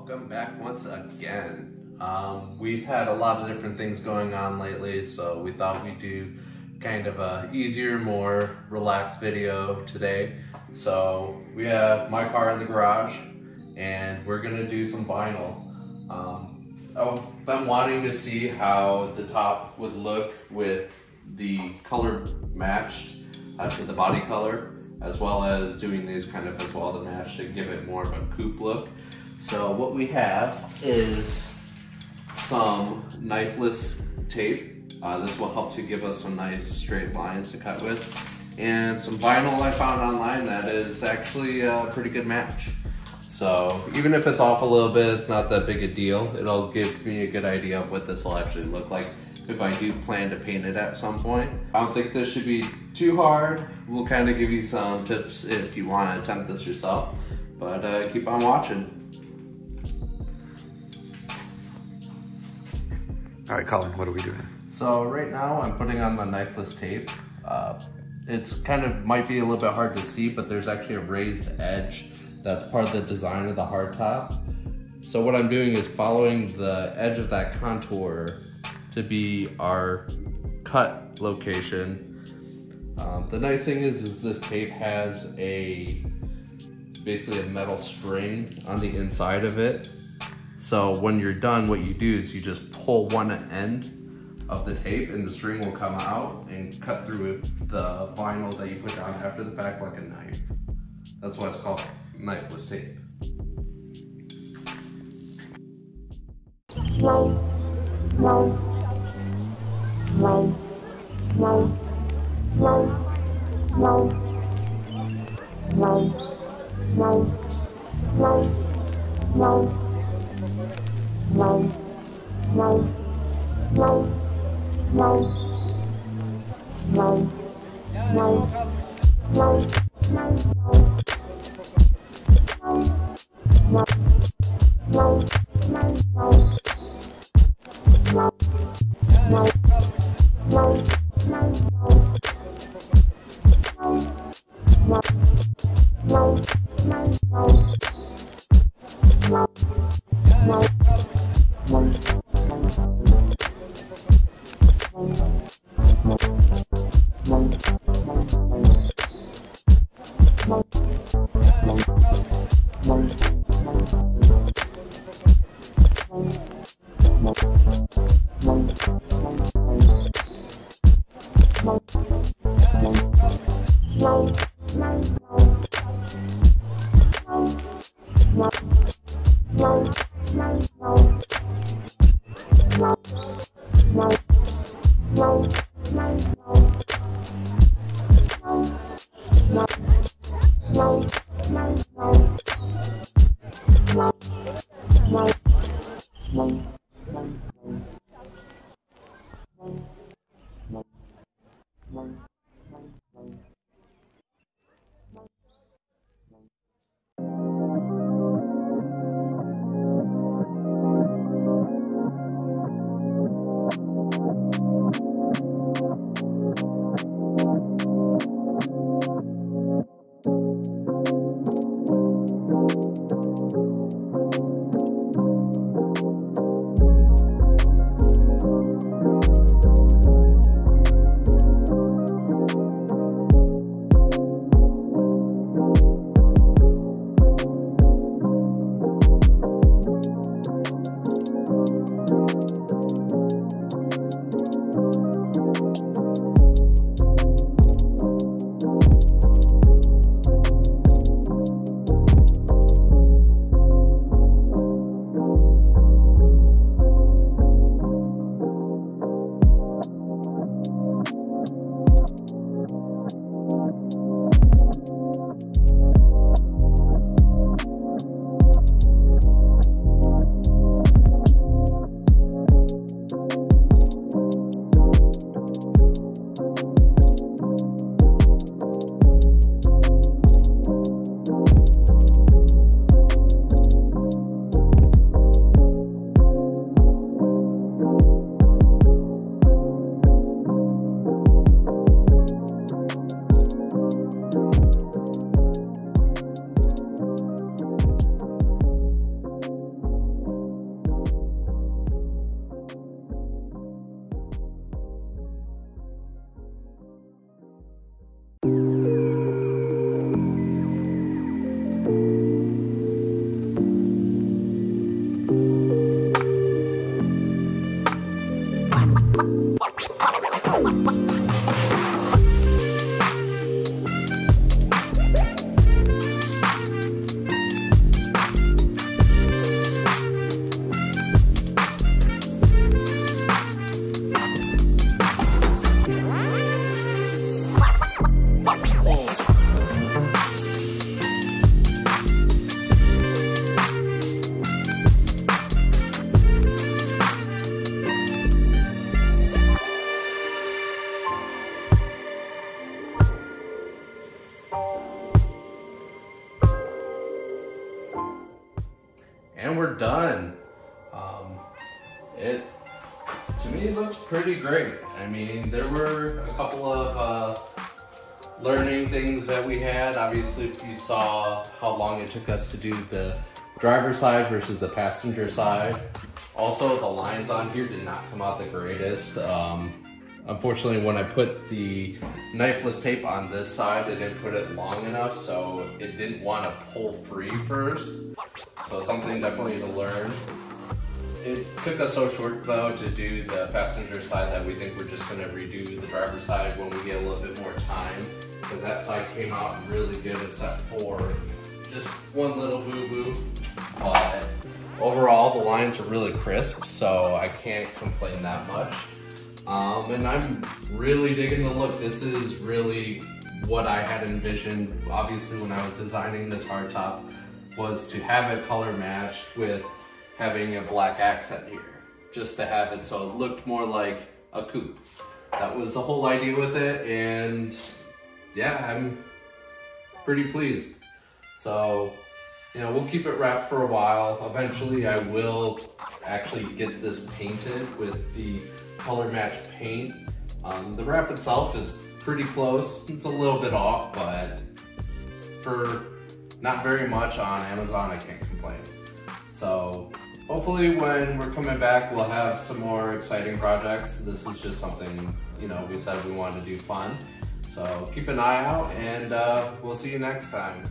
Welcome back once again. We've had a lot of different things going on lately, so we thought we'd do kind of a easier, more relaxed video today. So we have my car in the garage and we're gonna do some vinyl. I've been wanting to see how the top would look with the color matched to the body color, as well as doing these kind of as well to match to give it more of a coupe look. So what we have is some knifeless tape. This will help to give us some nice straight lines to cut with. And some vinyl I found online that is actually a pretty good match. So even if it's off a little bit, it's not that big a deal. It'll give me a good idea of what this will actually look like if I do plan to paint it at some point. I don't think this should be too hard. We'll kind of give you some tips if you want to attempt this yourself, but keep on watching. All right, Colin, what are we doing? So right now I'm putting on the knifeless tape. It's kind of might be a little bit hard to see, but there's actually a raised edge that's part of the design of the hardtop. So what I'm doing is following the edge of that contour to be our cut location. The nice thing is this tape has basically a metal string on the inside of it. So when you're done, what you do is you just pull one end of the tape and the string will come out and cut through the vinyl that you put down after the fact like a knife. That's why it's called knifeless tape. And we're done. It, to me, looks pretty great. I mean, there were a couple of learning things that we had. Obviously, if you saw how long it took us to do the driver's side versus the passenger side. Also, the lines on here did not come out the greatest. Unfortunately, when I put the knifeless tape on this side, I didn't put it long enough, so it didn't want to pull free first. So something definitely to learn. It took us so short though to do the passenger side that we think we're just going to redo the driver's side when we get a little bit more time, because that side came out really good except for just one little boo-boo. But overall, the lines are really crisp, so I can't complain that much. And I'm really digging the look. This is really what I had envisioned, obviously, when I was designing this hardtop, was to have it color matched with having a black accent here, just to have it so it looked more like a coupe. That was the whole idea with it, and yeah, I'm pretty pleased. So, you know, we'll keep it wrapped for a while. Eventually, I will actually get this painted with the color match paint. The wrap itself is pretty close. It's a little bit off, but for not very much on Amazon, I can't complain. So hopefully when we're coming back, we'll have some more exciting projects. This is just something, you know, we said we wanted to do fun. So keep an eye out, and we'll see you next time.